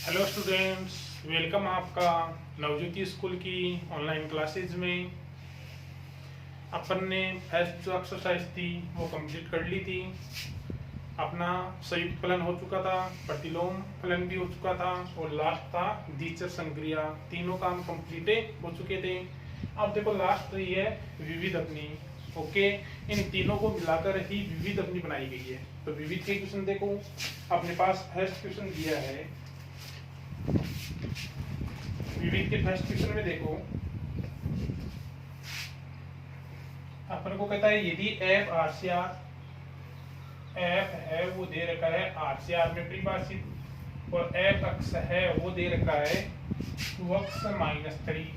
Hello students, welcome आपका Navjyoti school की online classes में। अपन ने फर्स्ट जो एक्सरसाइज थी वो कंप्लीट कर ली थी। अपना संयुक्त फलन हो चुका था, प्रतिलोम फलन भी हो चुका था और लास्ट था द्विचर संक्रिया। तीनों काम कंप्लीट हो चुके थे। अब देखो लास्ट रही है विविध अपनी। ओके, इन तीनों को मिलाकर ही विविध अपनी बनाई गई है। तो विविध के क्वेश्चन देखो, अपने पास फर्स्ट क्वेश्चन दिया है। विविध के फर्स्ट क्वेश्चन में देखो, अपन को कहता है यदि F R C R, F है वो दे रखा है आर सी आर में परिभाषित, और एफ अक्स है वो दे रखा है 2x - 3।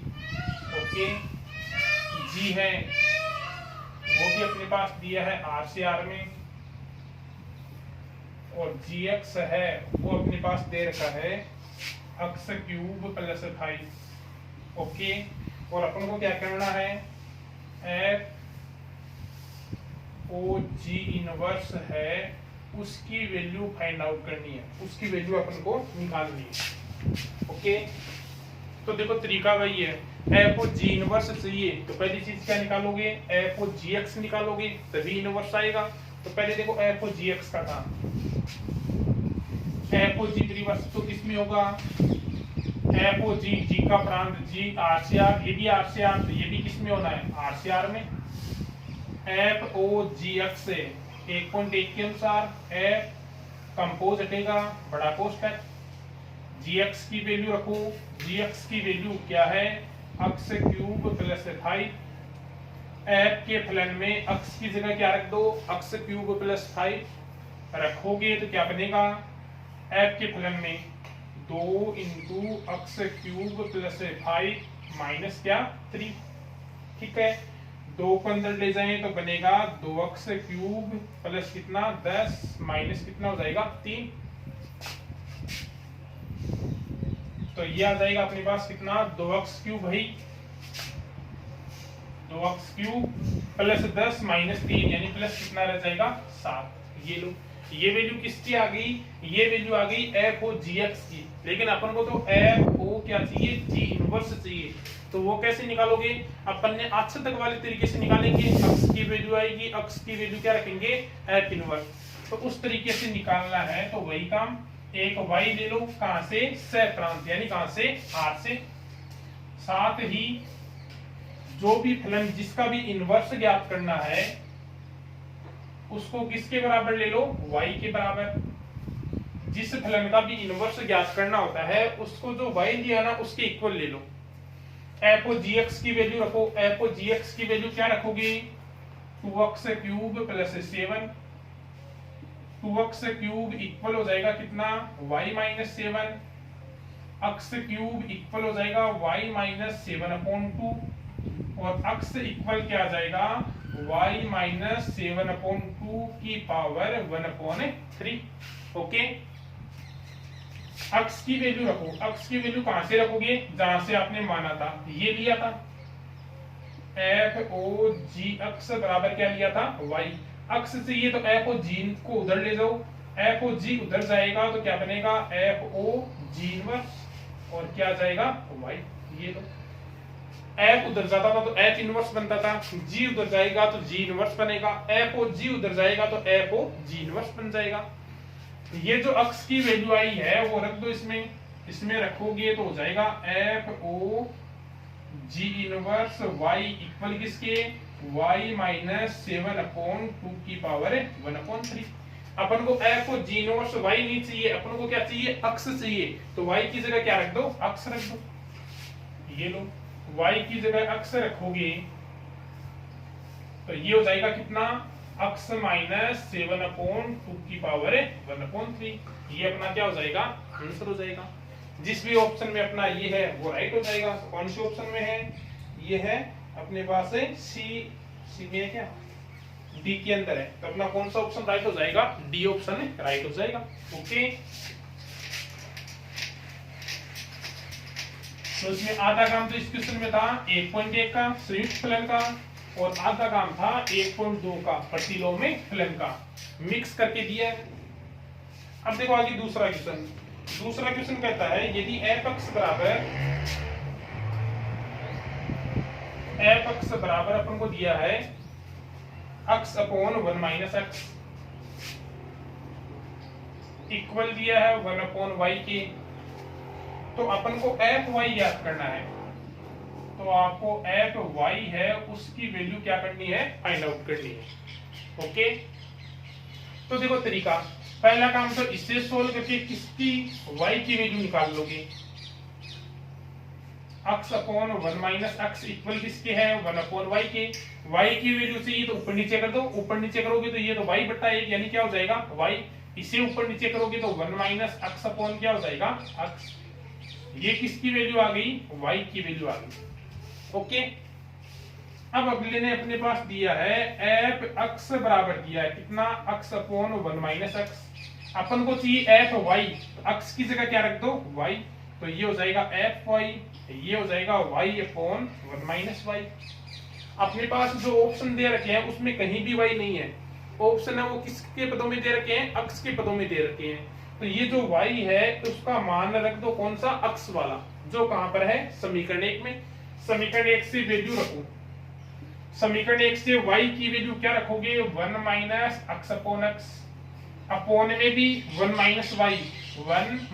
ओके, जी है वो भी अपने पास दिया है आर सी आर में, और जी एक्स है वो अपने पास दे रखा है x क्यूब प्लस 5। ओके, और अपन को क्या करना है, एफ ओ जी इनवर्स है उसकी वैल्यू फाइंड आउट करनी है, उसकी वैल्यू अपन को निकालनी है। ओके, तो देखो तरीका वही है। एफ ओ जी इनवर्स चाहिए तो पहली चीज क्या निकालोगे, एफ ओ जी एक्स निकालोगे तभी इनवर्स आएगा। तो पहले देखो एफ ओ जी एक्स का था, एफ ओ जी परिवर्स तो किसमें होगा, एफ ओ जी, जी का प्रांत जी आर सी आर, ये भी आर सी आर, तो ये भी किसमें होना है आर सी आर में। एफ ओ जी एक्स से 1.1 के अनुसार एफ कंपोज हटेगा, बड़ा कोष्ट है। जी एक्स की वैल्यू रखो, जी एक्स की वैल्यू क्या है x क्यूब प्लस 5। एफ के फलन में x की जगह क्या रख दो, x क्यूब प्लस 5 रखोगे तो क्या बनेगा, एफ के फलन में 2 into x cube plus 5 minus क्या 3। ठीक है, 2 को अंदर ले जाएं तो बनेगा 2x क्यूब प्लस कितना 10 माइनस कितना हो जाएगा 3। तो ये आ जाएगा अपने पास कितना 2x क्यूब भाई, 2x क्यूब प्लस 10 माइनस 3 यानी प्लस कितना रह जाएगा 7। ये लो, ये वैल्यू किसकी आ गई, ये वैल्यू आ गई एफ ओ जी एक्स की। लेकिन अपन को तो एफ ओ क्या चाहिए, जी इनवर्स चाहिए। तो वो कैसे निकालोगे, अपन ने आज तक वाले तरीके से निकालेंगे। x की वैल्यू आएगी, x की वैल्यू क्या रखेंगे एफ इनवर्स। तो उस तरीके से निकालना है तो वही काम, एक y ले लो, कहां से सह प्रांत यानी कहां से r से। साथ ही जो भी फलन जिसका भी इनवर्स ज्ञात करना है उसको किसके बराबर ले लो, y के बराबर। जिस फलन का भी इनवर्स ज्ञात करना होता है उसको जो y दिया ना उसके इक्वल ले लो। एफ ओ जी एक्स की वैल्यू रखो, एफ ओ जी एक्स की वैल्यू क्या रखोगे 2x cube plus 7। 2x cube equal हो जाएगा कितना y minus 7, x cube equal हो जाएगा y माइनस 7/2, और x इक्वल क्या आ जाएगा y माइनस 7/2 की पावर 1/3। ओके, x की वैल्यू रखो, x की वैल्यू कहां से रखोगे, जहां से आपने माना था ये लिया था एफ ओ जी एक्स बराबर क्या लिया था y। x चाहिए तो एफ ओ जी को उधर ले जाओ, एफ ओ जी उधर जाएगा तो क्या बनेगा एफ ओ जी इनवर्स, और क्या जाएगा y। ये लो, एफ उधर जाता था तो एफ इनवर्स बनता था, जी उधर जाएगा तो जी इनवर्स बनेगा, एफ ओ जी उधर जाएगा तो एफ ओ जी इनवर्स बन जाएगा। ये जो x की वैल्यु आई है वो रख दो इसमें, इसमें रखोगे तो हो जाएगा F O G inverse y equal किसके y माइनस 7/2 की पावर 1/3। अपन को F O G inverse y नहीं चाहिए, अपन को क्या चाहिए x चाहिए। तो y की जगह क्या रख दो, x रख दो। ये लो, y की जगह x रखोगे तो ये हो जाएगा कितना x माइनस 7/2 की पावर 1/3। ये अपना क्या हो जाएगा आंसर हो जाएगा। जिस भी ऑप्शन में अपना ये है वो राइट हो जाएगा। कौन से ऑप्शन में है, ये है अपने पास है सी में है क्या, डी के अंदर है। तो अपना कौन सा ऑप्शन राइट हो जाएगा, डी ऑप्शन राइट हो जाएगा। ओके, तो इसमें आधा काम तो इस क्वेश्चन में था 1.1 का संयुक्त फलन का, और आधा काम था 1.2 का प्रतिलोम फलन का, मिक्स करके दिया है। अब देखो आगे दूसरा क्वेश्चन, दूसरा क्वेश्चन कहता है यदि f अक्ष बराबर अपन को दिया है x upon 1 minus x equal दिया है 1 अपॉन वाई के, तो अपन को एफ वाई याद करना है। तो आपको एफ वाई है उसकी वैल्यू क्या करनी है, फाइंड आउट करनी है। ओके, तो देखो तरीका, पहला काम तो इससे सोल्व करके किसकी y की वैल्यू निकाल लोगे। x upon 1 minus x equal किसके है, 1 अपॉन y के। y की वैल्यू से ये तो ऊपर नीचे कर दो, ऊपर नीचे करोगे तो ये तो y बटा 1 यानी क्या हो जाएगा y, इसे ऊपर नीचे करोगे तो 1 माइनस एक्स अपॉन क्या हो जाएगा x। ये किसकी वैल्यू आ गई, y की वैल्यू आ गई। ओके, अब अगले ने अपने पास दिया है f x बराबर दिया है कितना, x अपॉन 1 माइनस एक्स। अपन को चाहिए एफ वाई, x की जगह क्या रख दो y, तो ये हो जाएगा एफ वाई, ये हो जाएगा y अपॉन 1 माइनस वाई। अपने पास जो ऑप्शन दे रखे हैं उसमें कहीं भी y नहीं है, ऑप्शन है वो किसके पदों में दे रखे हैं, x के पदों में दे रखे हैं। तो ये जो y है उसका मान रख दो कौन सा, x वाला, जो कहां पर है समीकरण 1 में। समीकरण 1 से वैल्यू रखो, समीकरण 1 से y की वैल्यू क्या रखोगे, 1 minus x upon x, upon में भी 1 minus y, 1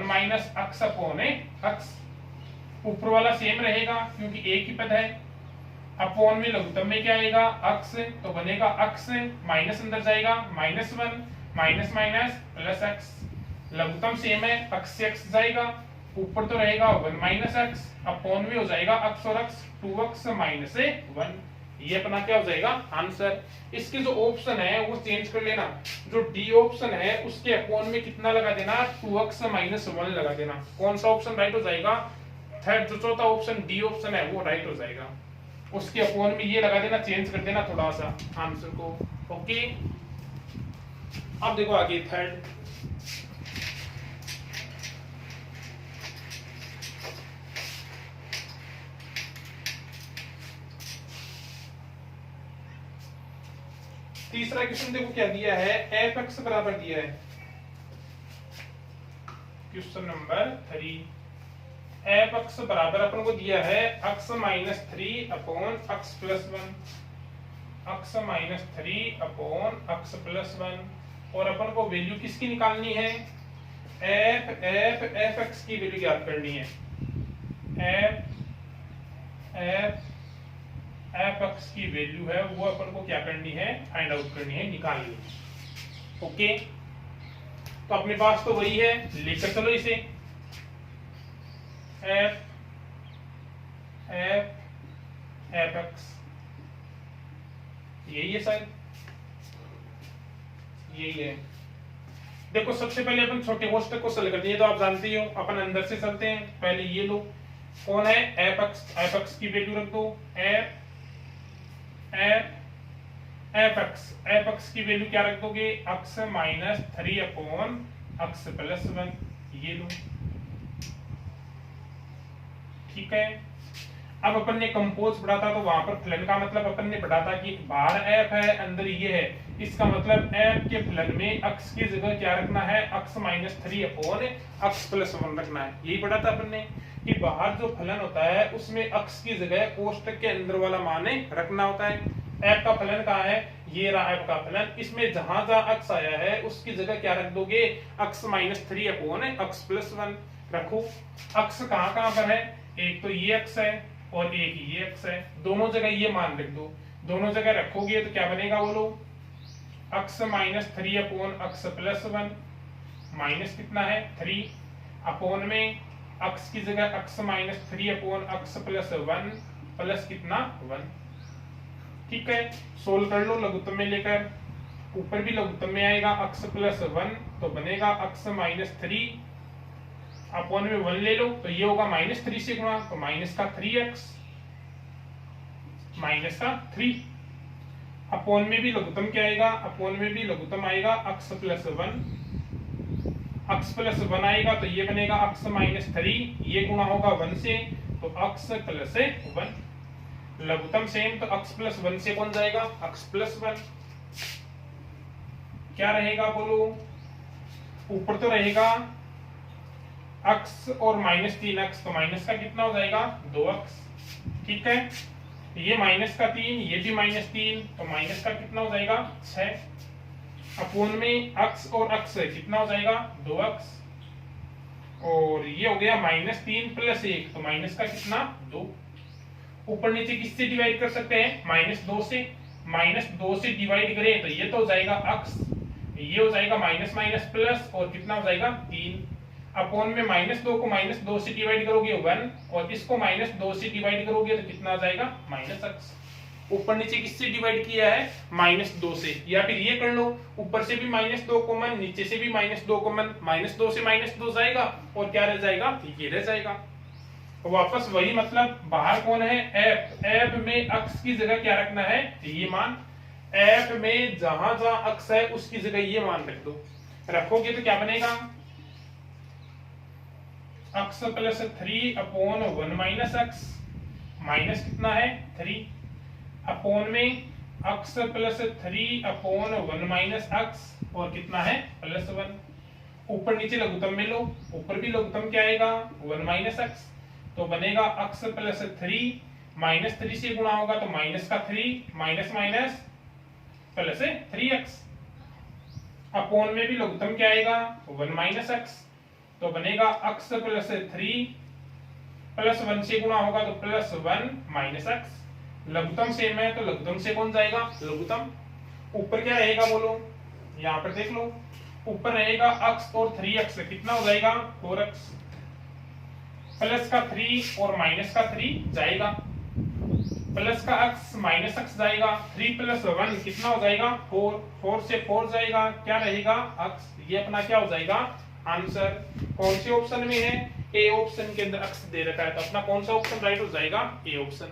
minus x upon x. ऊपर वाला सेम रहेगा क्योंकि एक ही पद है। अपॉन में लघुत्तम में क्या आएगा, एक्स, तो बनेगा एक्स माइनस अंदर जाएगा -1 माइनस माइनस प्लस एक्स। लघुत्तम सेम है, एक्स से एक्स जाएगा, ऊपर तो रहेगा 1 माइनस एक्स, अपॉन में हो जाएगा एक्स और एक्स, 2x माइनस 1। ये अपना क्या हो जाएगा आंसर। इसके जो ऑप्शन है वो चेंज कर लेना, जो डी ऑप्शन है उसके अपॉन में कितना लगा देना, 2x माइनस 1 लगा देना। कौन सा ऑप्शन राइट हो जाएगा, थर्ड, जो चौथा ऑप्शन डी ऑप्शन है वो राइट हो जाएगा। उसके अपॉन में ये लगा देना, चेंज कर देना थोड़ा सा आंसर को। ओके, अब देखो आगे थर्ड, तीसरा क्वेश्चन देखो क्या दिया है, एफ एक्स बराबर दिया है, क्वेश्चन नंबर 3। एफ एक्स बराबर अपन को दिया है x minus 3 upon x plus 1, x minus 3 upon x plus 1। और अपन को वैल्यू किसकी निकालनी है, एफ एक्स की वैल्यू याद करनी है। एफ एक्स की वैल्यू है वो अपन को क्या करनी है, फाइंड आउट करनी है, निकालनी है। ओके, तो अपने पास तो वही है, लेकर चलो इसे। एफ एक्स यही है शायद, यही है। देखो सबसे पहले अपन छोटे कोष्टक को सेल करते हैं, तो आप जानते ही हो अपन अंदर से चलते हैं। पहले ये लो, कौन है एफ एक्स की वैल्यू रख दो, एफ एक्स की वैल्यू क्या रख दोगे, x minus 3 upon x plus 1, ये लो, ठीक है। अब अपन ने कंपोज पढ़ा था, तो वहां पर फलन का मतलब अपन ने पढ़ा था कि बाहर एफ है अंदर ये है, इसका मतलब एफ के फलन में एक्स की जगह क्या रखना है, x minus 3 upon x plus 1 रखना है। यही पढ़ा था अपन ने कि बाहर जो फलन होता है उसमें एक्स की जगह कोष्टक के अंदर वाला मान रखना होता है। एफ का फलन कहाँ है, ये रहा एफ का फलन, इसमें जहां जहां एक्स आया है उसकी जगह क्या रख दोगे, x minus 3 upon x plus 1 रखो। एक्स कहाँ कहाँ पर है, एक तो ये एक्स है और एक ये एक्स है, दोनों जगह ये मान रख दो। दोनों जगह रखोगे तो क्या बनेगा, बोलो, x minus 3 upon x plus 1, minus कितना है 3, अपॉन में एक्स की जगह x minus 3 upon x plus 1 plus कितना 1, ठीक है। सोल्व कर लो लघुत्तम में लेकर, ऊपर भी लघुत्तम में आएगा एक्स प्लस 1, तो बनेगा एक्स माइनस 3 अपॉन में 1 ले लो, तो ये होगा माइनस 3 से गुणा, तो माइनस का 3x माइनस का 3, अपॉन में भी लघुत्तम क्या आएगा, अपॉन में भी लघुत्तम आएगा x प्लस 1, x प्लस 1 आएगा तो ये बनेगा x माइनस 3, ये गुणा होगा 1 से, तो x प्लस 1, लघुत्तम सेम, तो x प्लस 1 से कौन जाएगा, x प्लस 1, क्या रहेगा बोलो, ऊपर तो रहेगा अक्स और -3 अक्स, तो माइनस का कितना हो जाएगा 2 अक्स। ठीक है, ये -3, ये भी -3, तो माइनस का कितना हो जाएगा 6 अपोन में अक्स और अक्स कितना हो जाएगा 2 अक्स, और ये हो गया -3 + 1, तो माइनस का कितना 2। ऊपर नीचे किससे डिवाइड कर सकते हैं -2 से, -2 से डिवाइड करें तो ये तो हो जाएगा अक्स, ये हो जाएगा माइनस माइनस प्लस, और कितना हो जाएगा 3 अपोन में -2 को -2 से डिवाइड करोगे 1, और इसको -2 से डिवाइड करोगे तो कितना आ जाएगा -x। ऊपर नीचे किससे डिवाइड किया है -2 से, या फिर ये कर लो ऊपर से भी -2 कॉमन, नीचे से भी -2 कॉमन, -2 से -2 जाएगा और क्या रह जाएगा ये रह जाएगा। वापस वही मतलब बाहर कौन है f, f में अक्स की जगह क्या रखना है ये मान, f में जहां जहां अक्स है उसकी जगह ये मान रख दो, रखोगे तो क्या बनेगा अक्स प्लस 3 अपोन 1 माइनस अक्स, माइनस कितना है 3 अपोन में अक्स प्लस 3 अपोन 1 माइनस अक्स, और कितना है +1। ऊपर नीचे लघुत्तम में लो, ऊपर भी लघुत्तम क्या आएगा 1 माइनस अक्स, तो बनेगा अक्स प्लस 3 -3 से गुणा होगा तो माइनस का 3 minus minus plus 3x, upon में भी लघुत्तम क्या आएगा 1 माइनस x, तो बनेगा अक्स प्लस 3 +1 से गुणा होगा तो +1 माइनस x। लघुत्तम सेम है तो लघुत्तम से कौन जाएगा लघुत्तम। ऊपर क्या रहेगा बोलो, यहाँ पर देख लो, ऊपर रहेगा x और 3x, कितना हो जाएगा 4x, प्लस का 3 और माइनस का 3 जाएगा, प्लस का x माइनस x जाएगा, 3 + 1 कितना हो जाएगा 4, 4 से 4 जाएगा, क्या रहेगा x, ये अपना क्या हो जाएगा आंसर। कौन से ऑप्शन में है ए ऑप्शन के अंदर x दे रखा है, तो अपना कौन सा ऑप्शन राइट हो जाएगा ए ऑप्शन।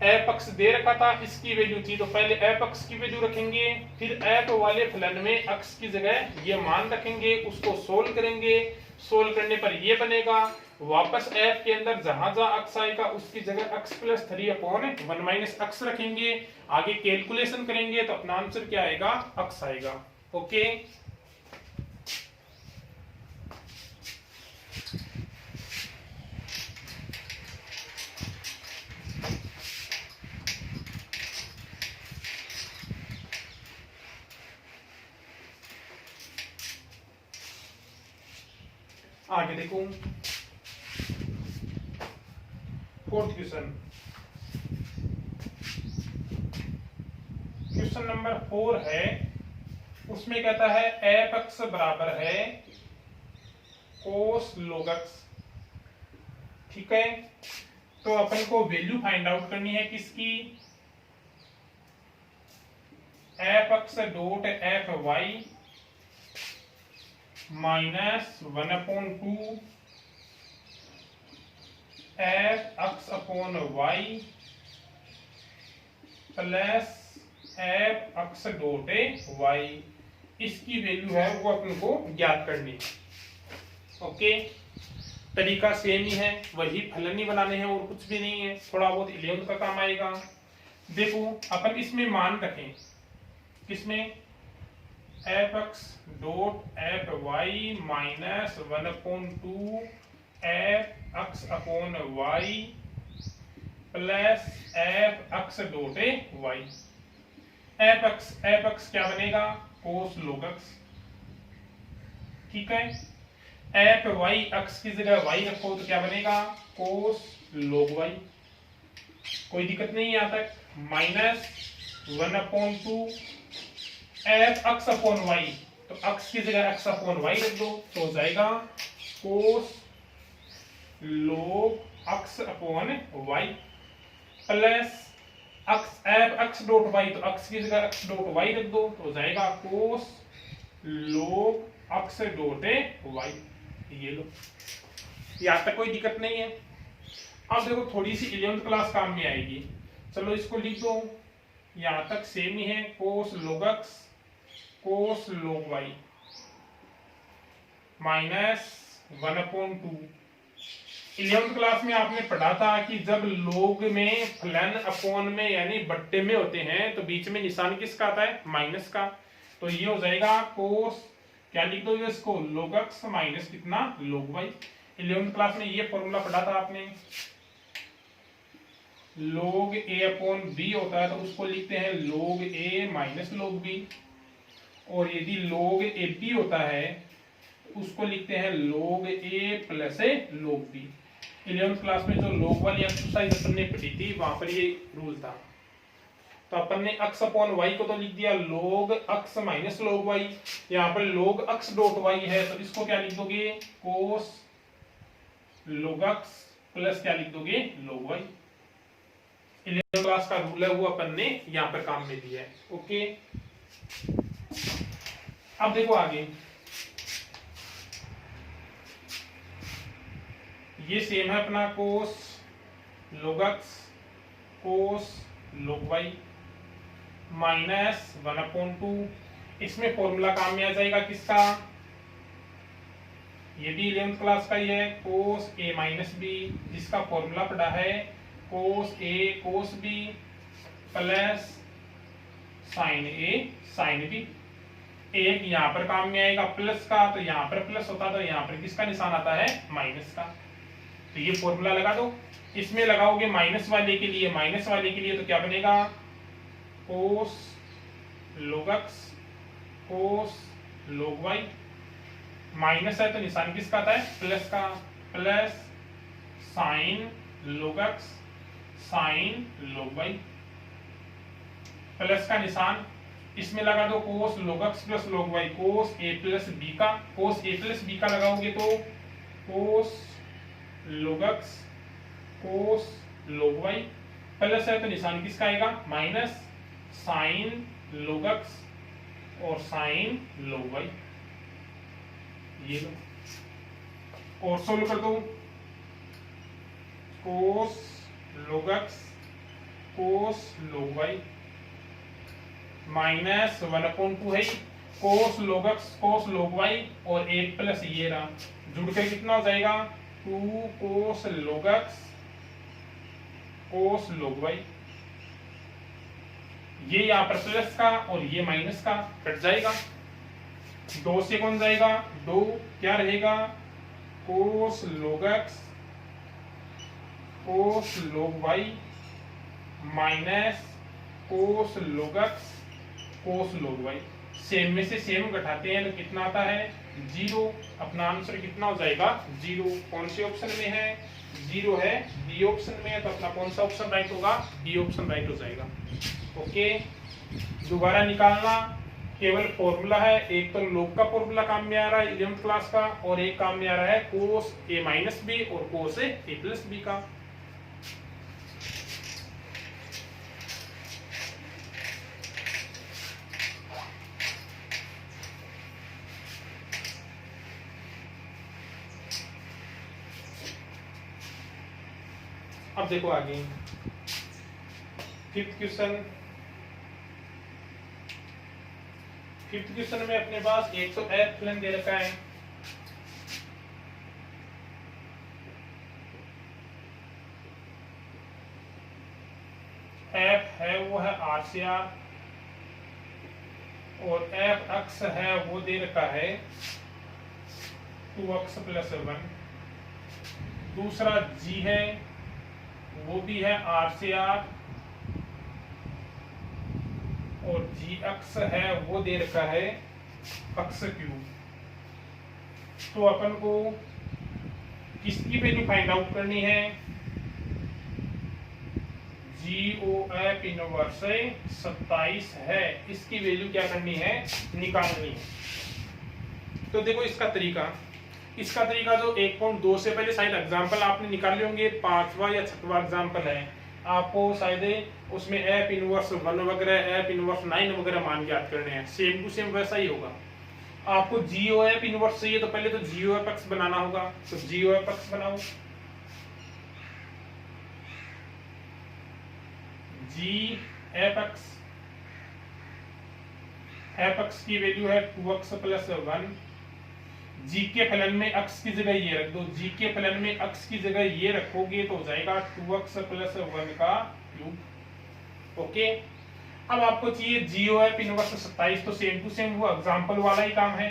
f x दे रखा था, इसकी वैल्यू थी, तो पहले f x की वैल्यू रखेंगे, फिर f वाले फलन में x की जगह ये मान रखेंगे, उसको सोल्व करेंगे, सोल्व करने पर ये बनेगा, वापस f के अंदर जहां जहां x आएगा उसकी जगह x + 3 अपोन 1 माइनस x रखेंगे, आगे कैलकुलेशन करेंगे तो अपना आंसर क्या आएगा x आएगा। ओके, आगे देखो 4th क्वेश्चन, क्वेश्चन नंबर 4 है, उसमें कहता है f(x) बराबर है cos log x। ठीक है, तो अपन को वैल्यू फाइंड आउट करनी है किसकी, f(x) dot fy -1/2 f(x) upon y plus f(x) dot y, इसकी वैल्यू है वो अपन को ज्ञात करनी है। ओके, तरीका सेम ही है, वही फलन ही बनाने हैं और कुछ भी नहीं है, थोड़ा बहुत 11th का काम आएगा। देखो अपन इसमें मान रखें, किसमें f(x) dot fy -1/2 f(x) upon y plus f(x) dot y। f(x) क्या बनेगा cos log x। ठीक है, fy x की जगह y रखो तो क्या बनेगा cos log y, कोई दिक्कत नहीं है यहाँ तक, -1/2 f(x) अपॉन y, तो x की जगह x अपॉन y रख दो तो हो जाएगा cos log x upon y plus f(x) dot y, तो x की जगह x डॉट y रख दो तो हो जाएगा cos log x dot y। ये लो, यहाँ तक कोई दिक्कत नहीं है। अब देखो थोड़ी सी 11th क्लास काम में आएगी, चलो इसको लिख दो, यहाँ तक सेम ही है, cos log x cos log y -1/2। 11th class में आपने पढ़ा था कि जब लोग में फलन अपॉन में यानी बट्टे में होते हैं तो बीच में निशान किसका आता है माइनस का, तो ये हो जाएगा cos क्या लिख दोगे इसको, log x माइनस कितना, log y। 11th क्लास में ये फॉर्मूला पढ़ा था आपने, log a अपॉन b होता है तो उसको लिखते हैं log a minus log b, और यदि log a b होता है उसको लिखते हैं log a plus a log b। 11th class में जो log वाली एक्सरसाइज अपन ने पढ़ी थी वहां पर ये रूल था। तो अपन ने x अपॉन y को तो लिख दिया log x minus log y, यहाँ पर log x डॉट y है तो इसको क्या लिख दोगे, cos log x प्लस क्या लिख दोगे, log y। 11th क्लास का रूल है वो अपन ने यहाँ पर काम में दिया है। ओके, अब देखो आगे, ये सेम है अपना cos log x cos log y minus 1/2। इसमें फॉर्मूला काम में आ जाएगा किसका, ये भी 11th क्लास का ही है, cos a माइनस b, जिसका फॉर्मूला पड़ा है cos a cos b plus sin a sin b। एक यहाँ पर काम में आएगा प्लस का, तो यहाँ पर प्लस होता तो यहाँ पर किसका निशान आता है, माइनस का। तो ये फॉर्मूला लगा दो। इसमें लगाओगे माइनस वाले के लिए तो क्या बनेगा, cos log x cos log y, minus है तो निशान किसका आता है, प्लस का, plus sin log x sin log y, plus का निशान इसमें लगा दो cos log x plus log y, cos a plus b का, cos a प्लस b का लगाओगे तो cos log x cos log y, plus है तो निशान किसका आएगा, माइनस sin log x और sin log y। ये लो और सोल्व कर दो, cos log x cos log y minus 1/2 है, cos log x cos log y और एक प्लस ये रहा, जुड़ के कितना हो जाएगा, 2 cos log x cos log y। ये यहाँ पर प्लस का और ये माइनस का कट जाएगा, 2 से कौन जाएगा, 2 क्या रहेगा, cos log x cos log y minus cos log x cos log y। Same में से सेम घटाते हैं तो कितना आता है, 0। अपना आंसर कितना हो जाएगा, 0। कौन से ऑप्शन में है, 0 है, बी ऑप्शन में है, तो अपना कौन सा ऑप्शन राइट होगा, बी ऑप्शन राइट हो जाएगा। ओके, दोबारा निकालना, केवल फॉर्मूला है, एक तो log का फॉर्मूला काम में आ रहा है 11th क्लास का, और एक काम में आ रहा है cos a माइनस b और cos a प्लस b का। अब देखो आगे 5th क्वेश्चन। 5th क्वेश्चन में अपने पास एक तो एफ प्लेन दे रखा है, एफ है वो है आर से आर, और एफ अक्स है वो दे रखा है 2x प्लस 1। दूसरा जी है वो भी है आर से आर, और जी अक्स है वो दे रखा है अक्स क्यूब। तो अपन को किसकी वैल्यू फाइंड आउट करनी है, GOF इनवर्स 27 है, इसकी वैल्यू क्या करनी है, निकालनी है। तो देखो इसका तरीका जो 1.2 से पहले शायद एग्जांपल आपने निकाले होंगे, 5वां या 6वां एग्जांपल है, आपको शायद उसमें एफ इनवर्स 1 वगैरह एफ इनवर्स 9 वगैरह मान ज्ञात करने हैं, सेम टू सेम वैसा ही होगा। आपको GOF इनवर्स चाहिए तो पहले तो GOF एक्स बनाना होगा, तो GOF एक्स बनाओ, GF एक्स की वैल्यू है 2x प्लस 1। जी के फलन में अक्स की जगह ये रख दो, जी के फलन में अक्स की जगह ये रखोगे तो हो जाएगा 2x प्लस 1 का क्यूब। ओके, अब आपको चाहिए GOF इनवर्स 27, तो सेम टू सेम वो एग्जांपल वाला ही काम है।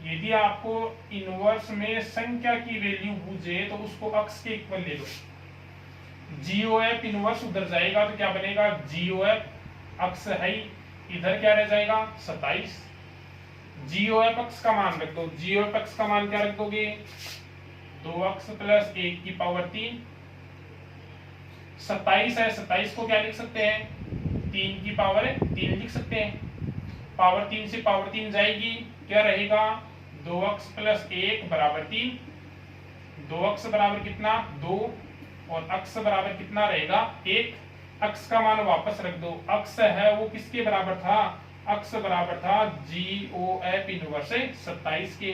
यदि आपको इनवर्स में संख्या की वैल्यू पूछे तो उसको अक्स के इक्वल ले लो। जीओएफ इनवर्स उधर जाएगा तो क्या बनेगा, जीओएफ अक्स है, इधर क्या रह जाएगा 27। जीओएफ अक्स का मान रख दो, जीओएफ अक्स का मान क्या रख दोगे 2x प्लस 1 की पावर 3। 27 है, 27 को क्या लिख सकते हैं 3 की पावर 3 लिख सकते हैं। पावर 3 से पावर 3 जाएगी, क्या रहेगा 2x प्लस 1 बराबर 3। 2x बराबर कितना 2 और x बराबर कितना रहेगा 1। x का मान वापस रख दो, x है वो किसके बराबर था, x बराबर था जीओएफ इनवर्स 27 के,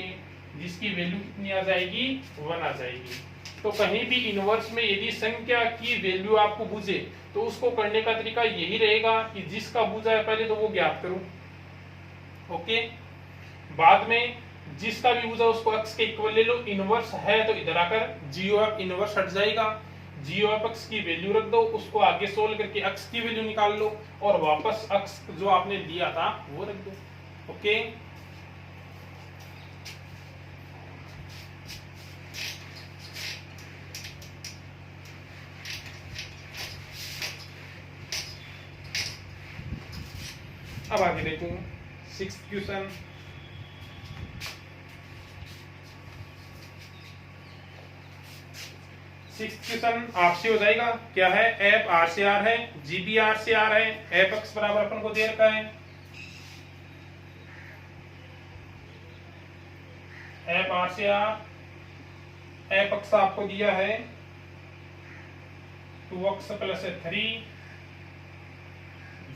जिसकी वैल्यू कितनी आ जाएगी 1 आ जाएगी। तो कहीं भी इनवर्स में यदि संख्या की वैल्यू आपको पूछे तो उसको करने का तरीका यही रहेगा कि जिसका पूछा है पहले तो वो ज्ञात करो, ओके। बाद में जिसका भी पूछा उसको x के इक्वल ले लो, इनवर्स है तो इधर आकर जीओएफ इनवर्स हट जाएगा, जीओएफ x की वैल्यू रख दो, उसको आगे सोल्व करके x की वैल्यू निकाल लो और वापस x जो आपने लिया था वो रख दो, ओके। अब आगे देखो 6th क्वेश्चन। क्वेश्चन आपसे हो जाएगा, क्या है एफ आर से आर है, जी भी आर से आर है, एफ एक्स बराबर अपन को दे रखा है, एफ आर से आर, एफ एक्स आपको दिया है 2x प्लस 3,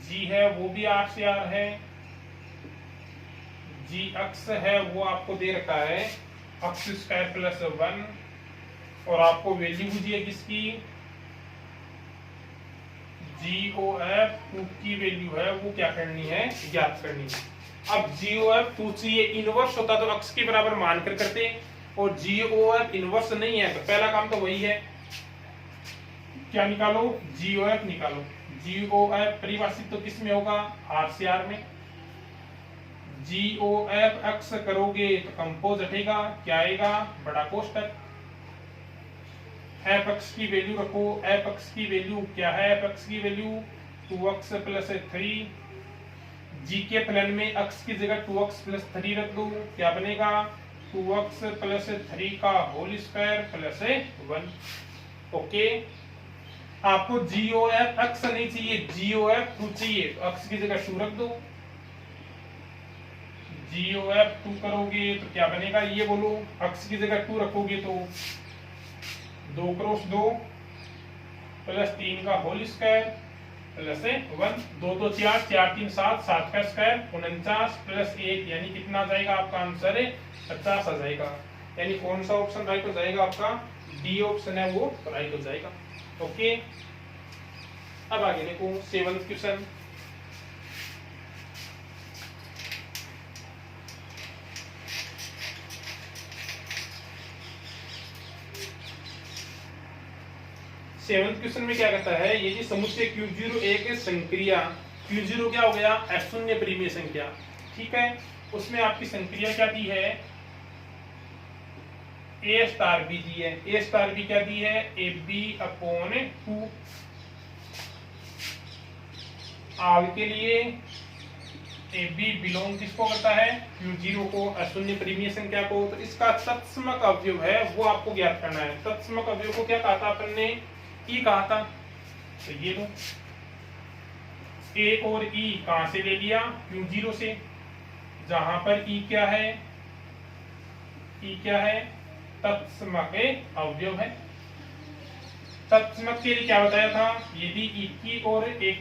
जी है वो भी आर से आर है, जी एक्स है वो आपको दे रखा है एक्स स्क्वायर प्लस 1 और आपको वैल्यू पूछी है किसकी जीओएफ 2 की वैल्यू है वो क्या करनी है ज्ञात करनी है। अब जीओएफ 2 चाहिए, इनवर्स होता तो x के बराबर मानकर करते और जीओएफ इनवर्स नहीं है तो पहला काम तो वही है, क्या निकालो जीओएफ निकालो। जीओएफ परिभाषित तो किस में होगा आर से आर में, जीओएफ एक्स करोगे तो कंपोज हटेगा, क्या आएगा बड़ा कोष्टक, एफ एक्स की वैल्यू रखो, एफ एक्स की वैल्यू क्या है, एफ एक्स की वैल्यू 2x प्लस 3, जी के फलन में x की जगह 2x प्लस 3 रख दो, क्या बनेगा 2x प्लस 3 का होल स्क्वायर प्लस 1, ओके। आपको जीओएफ एक्स नहीं चाहिए, जीओएफ 2 चाहिए तो x की जगह 2 रख दो, जीओएफ 2 करोगे तो क्या बनेगा ये बोलो, x की जगह 2 रखोगे तो 2 क्रॉस 2 प्लस 3 का होल स्क्वायर प्लस 1, 2 तो 4, 4 3 7, 7 का स्क्वायर 49 प्लस 1 यानी कितना आ जाएगा आपका आंसर 50 आ जाएगा। यानी कौन सा ऑप्शन राइट हो जाएगा आपका डी ऑप्शन है वो राइट हो जाएगा, ओके। अब आगे देखो 7th क्वेश्चन। सेवंथ क्वेश्चन में क्या कहता है, यदि समुच्चय Q0 एक संक्रिया, Q0 क्या हो गया अशून्य परिमेय संख्या, ठीक है, उसमें आपकी संक्रिया क्या दी है a स्टार b दी है, a स्टार b क्या दी है ab/2, आगे के लिए ab बिलोंग किसको करता है Q0 को, अशून्य परिमेय संख्या को, तो इसका तत्समक अवयव है वो आपको ज्ञात करना है। तत्समक अवयव को क्या कहा था अपन ने ई कहा था, तो ये लो ए और ई कहां से ले लिया Q0 से, जहां पर ई क्या है, ई क्या है तत्समक अवयव है। तत्समक के लिए क्या बताया था, यदि ई की और ई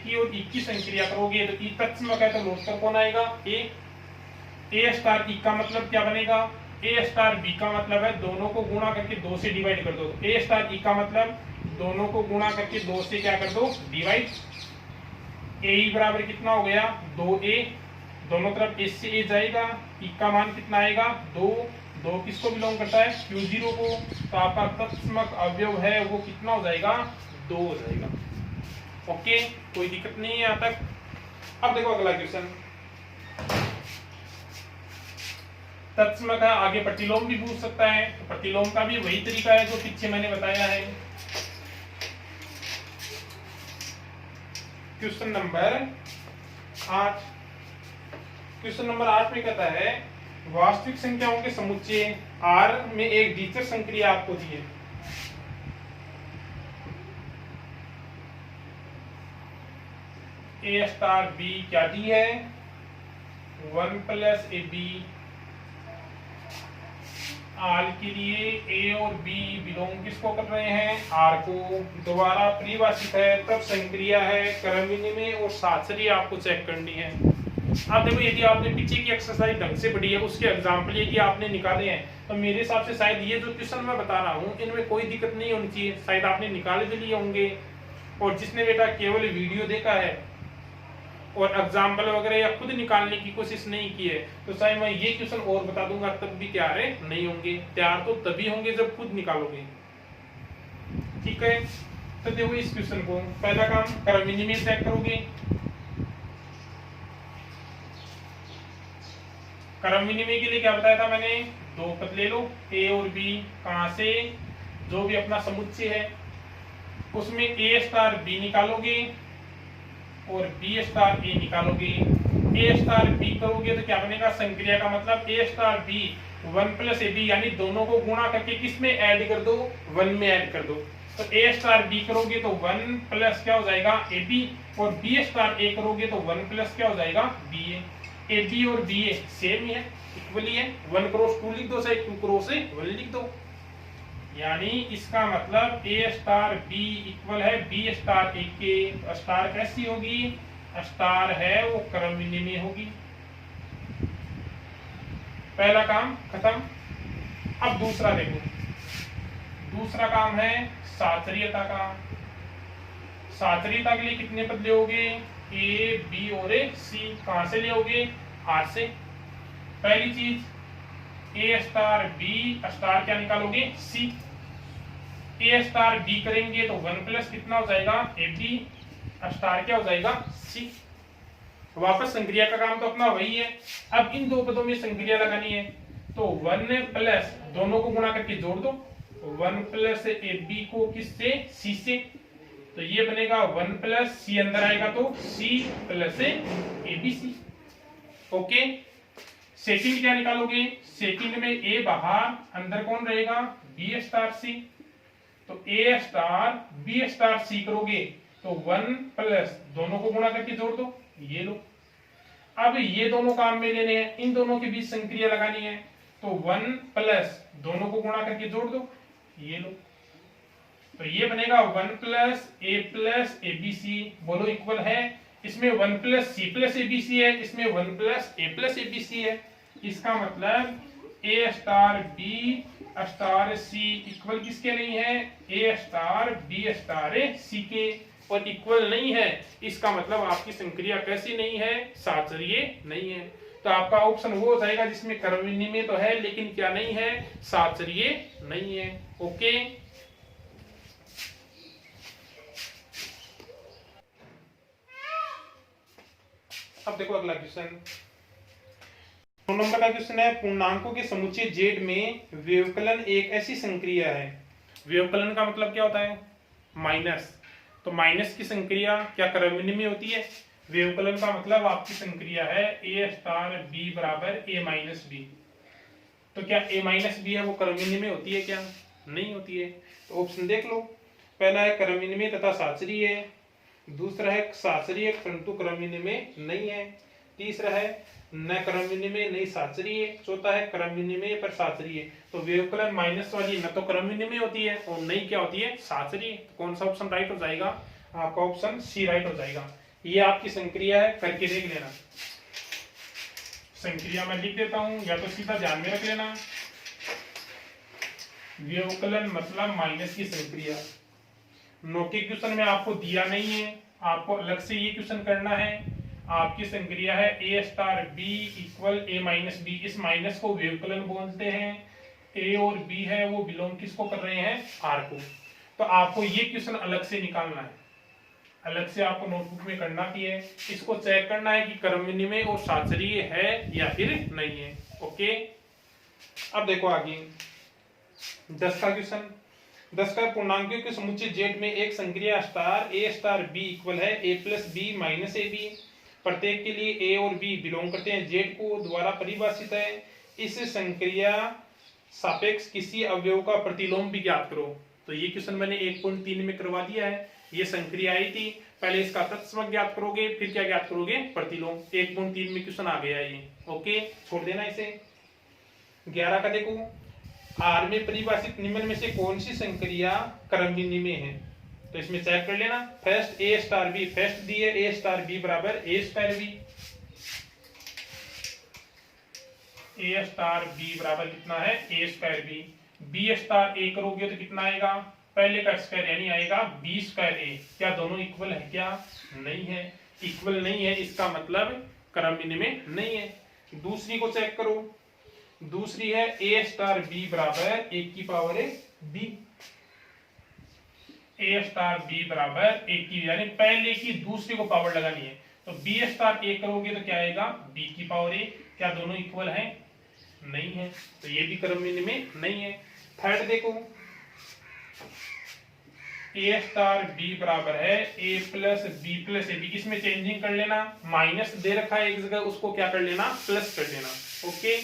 की संक्रिया करोगे तो ई तत्समक है तो लोट कर कौन आएगा ए स्टार ई का मतलब क्या बनेगा ए स्टार बी का मतलब है दोनों को गुणा करके 2 से डिवाइड कर दो, ए स्टार ई का मतलब दोनों को गुणा करके 2 से क्या कर दो डिवाइड, ए बराबर कितना हो गया 2a, दोनों तरफ s से a जाएगा, e का मान कितना आएगा 2, 2 किसको बिलोंग करता है Q0 को, तो आपका तत्समक अवयव है वो कितना हो जाएगा 2 हो जाएगा, ओके, कोई दिक्कत नहीं है यहाँ तक। अब देखो अगला क्वेश्चन, तत्सम का आगे प्रतिलोम भी पूछ सकता है, तो प्रतिलोम का भी वही तरीका है जो पीछे मैंने बताया है। क्वेश्चन नंबर 8, क्वेश्चन नंबर 8 में कहता है वास्तविक संख्याओं के समुच्चय R में एक दिलचस्प संक्रिया आपको दी है। A स्टार B क्या दी है, 1 प्लस ए बी। आर के लिए A और B बिलोंग किसको कर रहे हैं, R को। दोबारा परिभाषित है, तब संक्रिया है, क्रम विनिमय और साचर्य आपको चेक करनी है। अब देखो यदि आपने पीछे की एक्सरसाइज ढंग से पढ़ी है, उसके एग्जाम्पल यदि आपने निकाले हैं, तो मेरे हिसाब से शायद ये जो क्वेश्चन मैं बता रहा हूँ इनमें कोई दिक्कत नहीं होनी चाहिए, शायद आपने निकाले भी लिए होंगे। और जिसने बेटा केवल वीडियो देखा है और एग्जाम्पल वगैरह या खुद निकालने की कोशिश नहीं की है, तो शायद मैं ये क्वेश्चन और बता दूंगा तब भी तैयार नहीं होंगे। तैयार तो तभी होंगे जब खुद निकालोगे, ठीक है। तो देखो इस क्वेश्चन को, पहला काम क्रम विनिमय चेक करोगे। क्रम विनिमय के लिए क्या बताया था मैंने, दो पद ले लो A और B, कहां से, जो भी अपना समुच्चय है उसमें A स्टार B निकालोगे और B स्टार A निकालोगे। A स्टार B करोगे तो क्या बनेगा, संक्रिया का मतलब A star B 1 plus AB, यानी दोनों को गुणा करके किस में ऐड कर दो, 1 में ऐड कर दो। तो A स्टार B करोगे तो 1 प्लस क्या हो जाएगा AB, और B स्टार A करोगे तो 1 प्लस क्या हो जाएगा BA। AB और BA सेम ही है, इक्वल ही है, 1 क्रॉस 2 लिख दो, चाहे 2 क्रॉस 1 लिख दो। यानी इसका मतलब A स्टार B इक्वल है B स्टार A के। स्टार कैसी होगी, स्टार है वो क्रम विनिमय होगी। पहला काम खत्म। अब दूसरा देखो, दूसरा काम है साचर्यता का। साचर्यता के लिए कितने पद लोगे, A B और C। कहां से लोगे, R से। पहली चीज A स्टार B स्टार क्या निकालोगे, C। A स्टार B करेंगे तो 1 प्लस कितना हो जाएगा AB स्टार क्या हो जाएगा C। वापस संक्रिया का काम तो अपना वही है। अब इन दो पदों में संक्रिया लगानी है, तो 1 प्लस दोनों को गुणा करके जोड़ दो, 1 प्लस AB को किससे, C से। तो ये बनेगा 1 प्लस C अंदर आएगा तो C plus ABC। Okay. Second क्या निकालोगे, सेकंड में A बाहर, अंदर कौन रहेगा B स्टार C। तो A star B star C करोगे तो 1 प्लस दोनों को गुणा करके जोड़ दो, ये लो। अब ये दोनों काम में लेने हैं, इन दोनों के बीच संक्रिया लगानी है, तो 1 प्लस दोनों को गुणा करके जोड़ दो, ये लो। तो ये बनेगा 1 प्लस ABC, बोलो इक्वल है। इसमें 1 प्लस C प्लस ABC है, इसमें 1 प्लस A प्लस ABC है। इसका मतलब A star B star C equal किसके नहीं है, A star B star C के, और इक्वल नहीं है। इसका मतलब आपकी संक्रिया कैसी नहीं है, साचर्य नहीं है। तो आपका ऑप्शन वो हो जाएगा जिसमें क्रम विनिमय तो है लेकिन क्या नहीं है, साचर्य नहीं है। ओके। अब देखो अगला क्वेश्चन, 2 नंबर का क्वेश्चन है, पूर्णांकों के समुच्चय Z में व्यवकलन एक ऐसी संक्रिया है। व्यवकलन का मतलब क्या होता है, माइनस। तो माइनस की संक्रिया क्या क्रम विनिमय होती है। व्यवकलन का मतलब आपकी संक्रिया है A स्टार B बराबर A माइनस B। तो क्या A माइनस B है वो क्रम विनिमय होती है क्या, नहीं होती है। तो ऑप्शन देख लो, पहला है क्रम विनिमय तथा साचर्य है, दूसरा है साचर्य परंतु क्रम विनिमय नहीं है, तीसरा है न क्रम विनिमय नहीं साचर्य, चौथा है क्रम विनिमय पर साचर्य। तो व्यवकलन माइनस वाली न तो क्रम विनिमय होती है और नहीं क्या होती है, साचर्य। तो कौन सा ऑप्शन राइट हो जाएगा, आपका ऑप्शन सी राइट हो जाएगा। ये आपकी संक्रिया है, करके देख लेना। संक्रिया मैं लिख देता हूं, या तो सीधा ध्यान में रख लेना। व्यवकलन मतलब माइनस की संक्रिया। नोटिस क्वेश्चन में आपको दिया नहीं है, आपको अलग से ये क्वेश्चन करना है। आपकी संक्रिया है A star B equal A minus B। इस माइनस को व्यवकलन बोलते हैं। A और B है वो बिलोंग किसको कर रहे हैं, R को। तो आपको ये क्वेश्चन अलग से निकालना है, अलग से आपको नोटबुक में करना भी है। इसको चेक करना है कि क्रम विनिमय और साचर्य है या फिर नहीं है। ओके। अब देखो आगे 10 का क्वेश्चन। 10 का पूर्णांकों के समुच्चय जेड में एक संक्रिया star a star b equal है a plus b minus a b. प्रत्येक के लिए ए और बी बिलोंग करते हैं जेड को द्वारा परिभाषित है। इस संक्रिया सापेक्ष किसी अवयव का प्रतिलोम भी ज्ञात करो। तो ये क्वेश्चन मैंने 1.3 में करवा दिया है। ये संक्रिया आई थी, पहले इसका तत्समक ज्ञात करोगे, फिर क्या ज्ञात करोगे, प्रतिलोम। 1.3 में क्वेश्चन आ गया ये। ओके, छोड़ देना इसे। 11 का देखो, आर में परिभाषित निम्न में से कौन सी संक्रिया क्रमबिंदु में है। तो इसमें चेक कर लेना। First A star B, first दी है ए स्टार बी बराबर ए स्क्वायर बी। ए स्टार बी बराबर कितना है, ए स्क्वायर बी। बी स्टार ए करोगे तो कितना आएगा, पहले का स्क्वायर यानी आएगा बी स्क्वायर ए। क्या दोनों इक्वल है, क्या नहीं है, इक्वल नहीं है, इसका मतलब क्रमबिंदु में नहीं है। दूसरी को चेक करो, दूसरी है ए स्टार बी बराबर एक की पावर है बी। ए स्टार बी बराबर एक की, यानी पहले की दूसरी को पावर लगानी है। तो बी स्टार ए करोगे तो क्या आएगा, बी की पावर ए। क्या दोनों इक्वल है, नहीं है, तो ये भी क्रमबिंदु में नहीं है। थर्ड देखो, ए स्टार बी बराबर है a plus b plus a b. इसमें चेंजिंग कर लेना, माइनस दे रखा है एक जगह, उसको क्या कर लेना, प्लस कर लेना। ओके,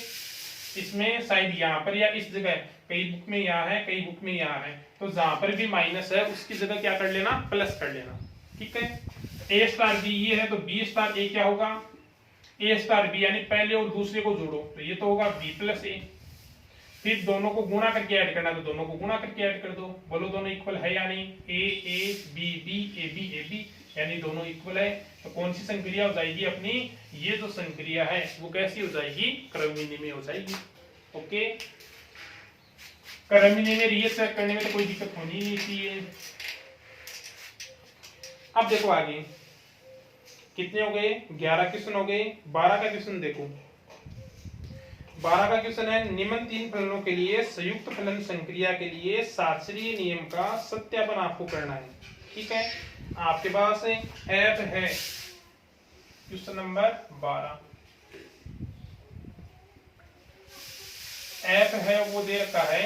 इसमें शायद यहाँ पर या इस जगह, कई बुक में यहाँ है, कई बुक में यहाँ है, तो जहां पर भी माइनस है उसकी जगह क्या कर लेना, प्लस कर लेना। ठीक है, ए स्टार बी ये है, तो बी स्टार ए क्या होगा, ए स्टार बी, यानी पहले और दूसरे को जोड़ो तो ये तो होगा बी प्लस ए। फिर दोनों को गुणा करके ऐड करना, तो दोनों को गुणा करके ऐड कर दो। बोलो दोनों इक्वल है या नहीं, A B B A B, यानी दोनों इक्वल है। तो कौन सी संक्रिया हो जाएगी अपनी, ये जो संक्रिया है वो कैसी हो जाएगी, क्रमबिंदु में हो जाएगी। ओके, क्रमबिंदु में रियल चेक करने में तो कोई दिक्कत होनी नहीं चाहिए। अब देखो आगे कितने हो गए, 11 क्वेश्चन हो गए। 12 का क्वेश्चन देखो, 12 का क्वेश्चन है, निम्न तीन फलनों के लिए संयुक्त फलन संक्रिया के लिए शास्त्रीय नियम का सत्यापन आपको करना है। ठीक है, आपके पास एफ है क्वेश्चन नंबर 12। एफ है वो दे रखा है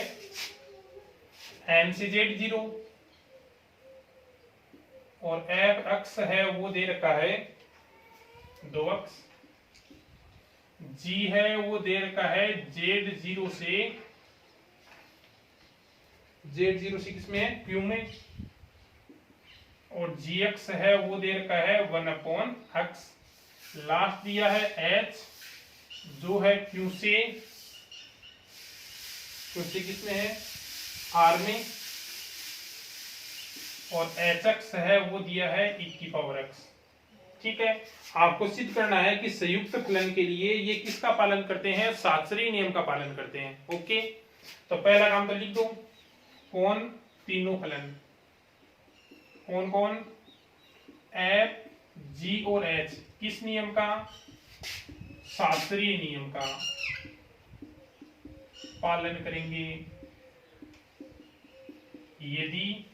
एन से जेड 0, और एफ अक्स है वो दे रखा है 2 अक्स। जी है वो दे रखा है Z0 से किसमें है, Q में। और GX है वो दे रखा है 1/x। लास्ट दिया है H जो है Q से किसमें है, R में। और HX है वो दिया है e⁻x। ठीक है, आपको सिद्ध करना है कि संयुक्त फलन के लिए ये किसका पालन करते हैं, शास्त्रीय नियम का पालन करते हैं। ओके, तो पहला काम तो लिख दो, कौन, तीनों फलन, कौन कौन, एफ जी और एच किस नियम का, शास्त्रीय नियम का पालन करेंगे। यदि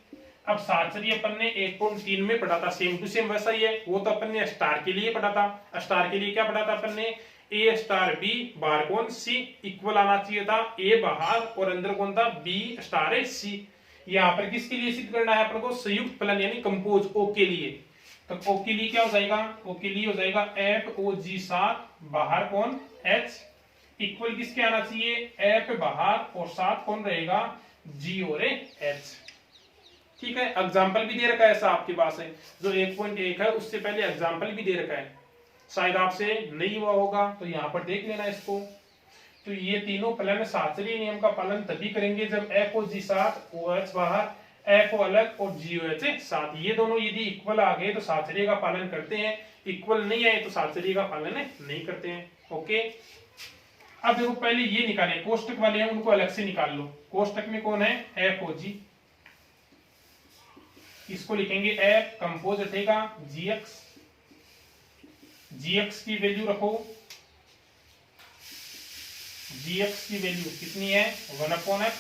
अब शास्त्रीय अपन ने 1.3 में पढ़ा था, सेम टू सेम वैसा ही है। वो तो अपन ने स्टार के लिए पढ़ा था। स्टार के लिए क्या पढ़ा था अपन ने, ए स्टार बी बाहर कौन सी, इक्वल आना चाहिए था, ए बाहर और अंदर कौन था, बी स्टार है सी। यहाँ पर किसके लिए सिद्ध करना है अपन को, संयुक्त फलन यानी कंपोज, ओ के लिए। तो ओ के लिए क्या हो जाएगा, ओ के लिए हो जाएगा एफ ओ जी 7, बाहर कौन, एच, इक्वल किसके आना चाहिए, एफ बाहर और 7 कौन रहेगा, जी और एच। ठीक है, एग्जाम्पल भी दे रखा है, ऐसा आपके पास है जो 1.1 है उससे पहले एग्जाम्पल भी दे रखा है, शायद आपसे नहीं हुआ होगा तो यहाँ पर देख लेना इसको। तो ये तीनों फलन शास्त्रीय नियम का पालन तभी करेंगे जब एफ ओ जी 7, ओ एच बाहर, एफ ओ अलग और जी ओ एच 7, ये दोनों यदि इक्वल आ गए तो शास्त्रीय का पालन करते हैं, इक्वल नहीं आए तो शास्त्रीय का पालन नहीं करते हैं। ओके, अब देखो पहले ये निकाले, कोष्टक वाले हैं उनको अलग से निकाल लो। कोष्टक में कौन है, एफ ओ जी, इसको लिखेंगे एफ, कंपोज हटेगा जीएक्स, जीएक्स की वैल्यू रखो, जीएक्स की वैल्यू कितनी है, 1/x।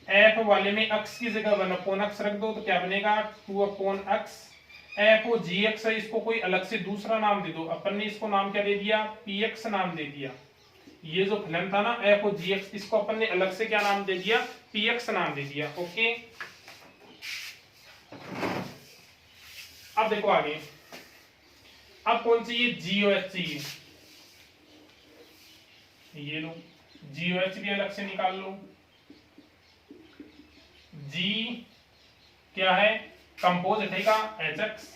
एफ वाले में x की जगह 1/x रख दो तो क्या बनेगा, 2/x। एफ ओ जीएक्स है, इसको कोई अलग से दूसरा नाम दे दो। अपन ने इसको नाम क्या दे दिया, px नाम दे दिया। ये जो फलन था ना एफ ओ जी एक्स, इसको अपन ने अलग से क्या नाम दे दिया, पी एक्स नाम दे दिया। ओके, अब देखो आगे, अब कौन चाहिए, जी ओ एच चाहिए, ये लो जी ओ एच भी अलग से निकाल लो। जी क्या है, कंपोज हटेगा एच एक्स,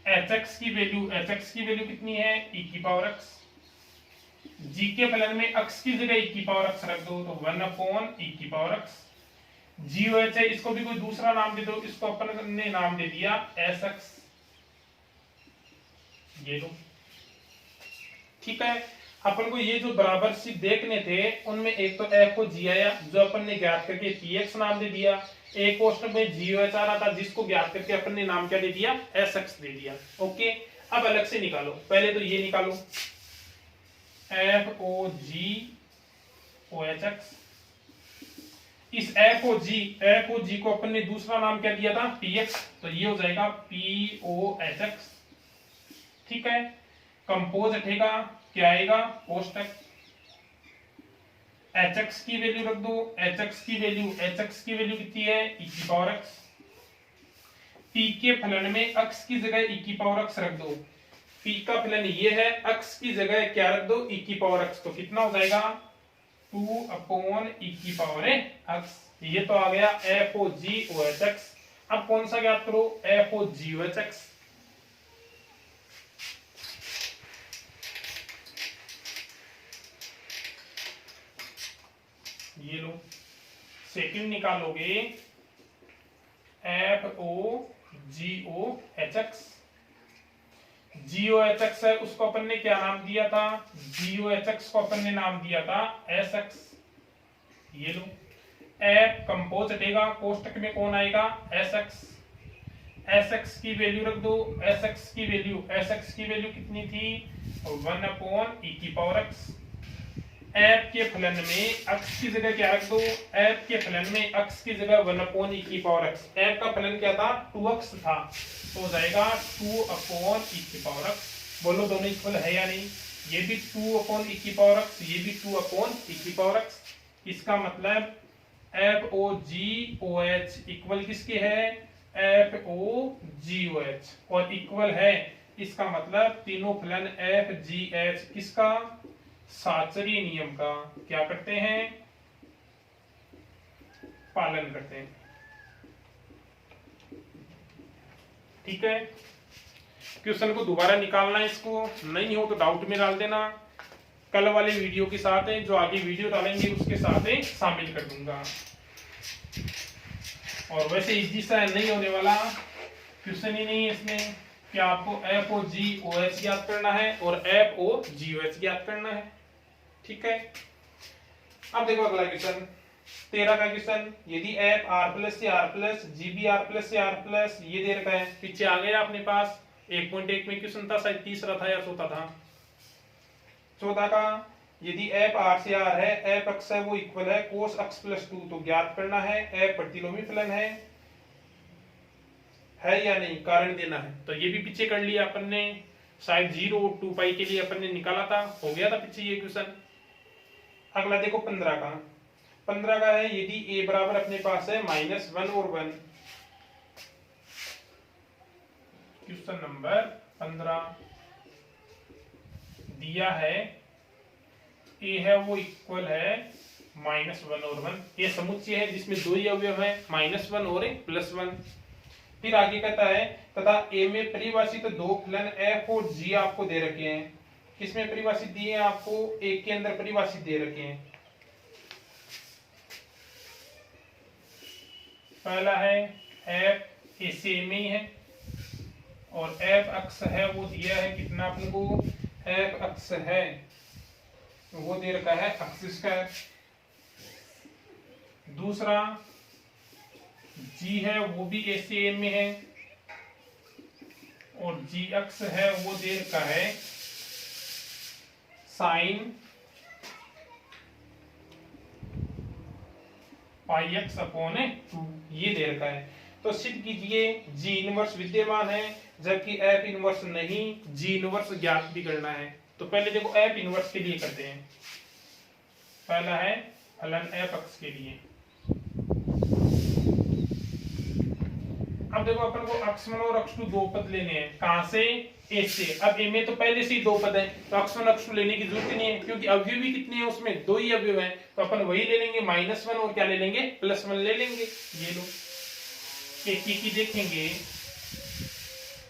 एच एक्स की वैल्यू कितनी है, ई की पावर एक्स। जी के फलन में एक्स की जगह ई की पावर एक्स रख दो तो 1/e की पावर एक्स। जी ओ एच है, इसको भी कोई दूसरा नाम दे दो, इसको अपन ने नाम दे दिया एस एक्स, ये लो। ठीक है, अपन को ये जो बराबर सी देखने थे उनमें एक तो एफ ओ जी आया जो अपन ने ज्ञात करके पी एक्स नाम दे दिया, एक कोष्टक में जी ओ एच आ रहा था जिसको ज्ञात करके अपन ने नाम क्या दे दिया, एस एक्स दे दिया। ओके, अब अलग से निकालो, पहले तो ये निकालो एफ ओ जी ओ एच एक्स। इस एफ ओ जी को अपन ने दूसरा नाम क्या दिया था, पी एक्स, तो ये हो जाएगा पी ओ एच एक्स। ठीक है, कंपोज हटेगा, क्या आएगा, कोष्टक, एच एक्स की वैल्यू रख दो, एच एक्स की वैल्यू कितनी है, ई की पावर एक्स। पी के फलन में एक्स की जगह ई की पावर एक्स रख दो, पी का फलन ये है, एक्स की जगह क्या रख दो, ई की पावर एक्स, तो कितना हो जाएगा 2/e की पावर एक्स। ये तो आ गया एफ ओ जी ओ एच एक्स। अब कौन सा ज्ञात करो, एफ ओ जी ओ एच एक्स। ये लो, सेकंड निकालोगे एफ ओ जी ओ एच एक्स। जी ओ एच एक्स है, उसको अपन ने क्या नाम दिया था, जी ओ एच एक्स को अपन ने नाम दिया था एस एक्स। ये लो, एफ कंपोज हटेगा, कोष्टक में कौन आएगा, एस एक्स। एस एक्स की वैल्यू रख दो, एस एक्स की वैल्यू कितनी थी, 1/e की पावर एक्स। एफ के फलन में एक्स की जगह क्या रख दो, एफ के फलन में एक्स की जगह 1/e की पावर एक्स। एफ का फलन क्या था, 2x था, तो हो जाएगा 2/e की पावर एक्स। बोलो दोनों इक्वल है या नहीं, ये भी 2/e की पावर एक्स, ये भी 2/e की पावर एक्स। इसका मतलब एफ ओ जी ओ एच इक्वल किसके है, एफ ओ जी ओ एच, और इक्वल है, इसका मतलब तीनों फलन एफ जी एच किसका, साचरी नियम का क्या करते हैं, पालन करते हैं। ठीक है, क्वेश्चन को दोबारा निकालना है, इसको नहीं हो तो डाउट में डाल देना, कल वाले वीडियो के साथ है, जो आगे वीडियो डालेंगे उसके साथ है शामिल कर दूंगा। और वैसे इजी सा नहीं होने वाला, क्वेश्चन ही नहीं है इसमें कि आपको एफ ओ जी ओ एच याद करना है और एफ ओ जी ओ एच याद करना है। ठीक है, अब देखो अगला क्वेश्चन 13 का क्वेश्चन, यदि एफ आर प्लस से आर प्लस, जी भी आर प्लस से आर प्लस, ये दे रखा है, पीछे आ गया अपने पास 1.1 में क्वेश्चन था, शायद तीसरा था या चौथा था, 14 का, यदि एफ आर से आर है, एफ एक्स है वो इक्वल है कोस एक्स प्लस 2, तो ज्ञात करना है एफ प्रतिलोमी फलन है या नहीं, कारण देना है। तो ये भी पीछे कर लिया अपन ने, शायद 0 और 2 पाई के लिए अपन ने निकाला था, हो गया था पीछे ये क्वेश्चन। अगला देखो 15 का है, यदि a बराबर अपने पास है -1 और 1, क्वेश्चन नंबर 15 दिया है a है वो इक्वल है -1 और 1, ये समुच्चय है जिसमें दो ही अवयव है, -1 और +1। फिर आगे कहता है तथा a में परिभाषित दो फलन f और g आपको दे रखे हैं, किसमें परिभाषित दिए हैं आपको, एक के अंदर परिभाषित दे रखे हैं। पहला है f ऐसे में ही है और f अक्ष है वो दिया है कितना अपन को, f अक्ष है वो दे रखा है एक्स स्क्वायर। दूसरा g है वो भी ऐसे में है और g अक्ष है वो दे रखा है साइन πx/2, ये दे रखा है। तो सिद्ध कीजिए जी इनवर्स विद्यमान है जबकि एफ इनवर्स नहीं, जी इनवर्स ज्ञात भी करना है। तो पहले देखो एफ इनवर्स के लिए करते हैं। पहला है फलन एफ अक्स के लिए। अब देखो अपन को x1 और x2 दो पद लेने हैं। कहां से? ए से। अब ए में तो पहले से ही दो पद है, तो x1 x2 लेने की जरूरत नहीं है, क्योंकि अवयव भी कितने हैं उसमें? दो ही अवयव हैं, तो अपन वही ले लेंगे -1 और क्या ले लेंगे? +1 ले लेंगे। ये लो एक की देखेंगे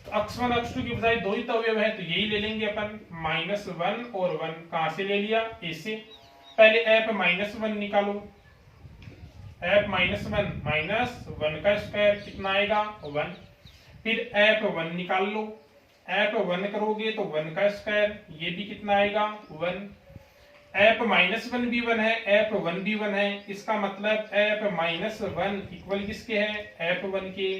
तो x1 x2 की बजाय दो ही तो अवयव है, तो यही ले लेंगे अपन -1 और 1। कहां से ले लिया? ए से। पहले f -1 निकालो। f -1 का स्क्वायर कितना आएगा? 1। फिर f1 निकाल लो। f1 करोगे तो 1 का स्क्वायर, ये भी कितना आएगा? 1। f -1 भी 1 है, f1 भी 1 है, इसका मतलब f -1 इक्वल किसके है? f1 के।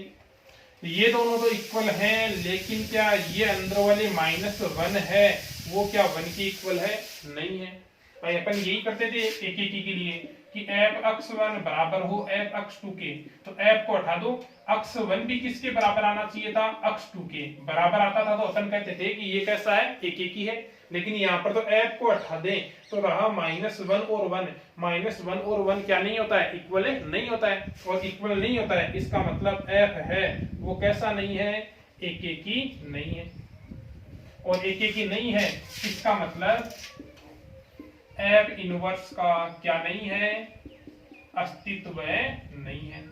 ये दोनों तो इक्वल हैं, लेकिन क्या ये अंदर वाले -1 है वो क्या 1 के इक्वल है? नहीं है। भाई अपन यही करते थे एक के लिए कि f(x1) बराबर हो f(x2) के, तो f को हटा दो, x1 भी किसके बराबर आना चाहिए था? x2 के बराबर आता था, तो अपन कहते थे कि ये कैसा है? एक ही है। लेकिन यहाँ पर तो f को हटा दें तो रहा -1 और 1। -1 और 1 क्या नहीं होता है? इक्वल नहीं होता है, और इक्वल नहीं होता है इसका मतलब f है वो कैसा नहीं है? एक ही नहीं है। और एक ही नहीं है इसका मतलब f इनवर्स का क्या नहीं है? अस्तित्व नहीं है।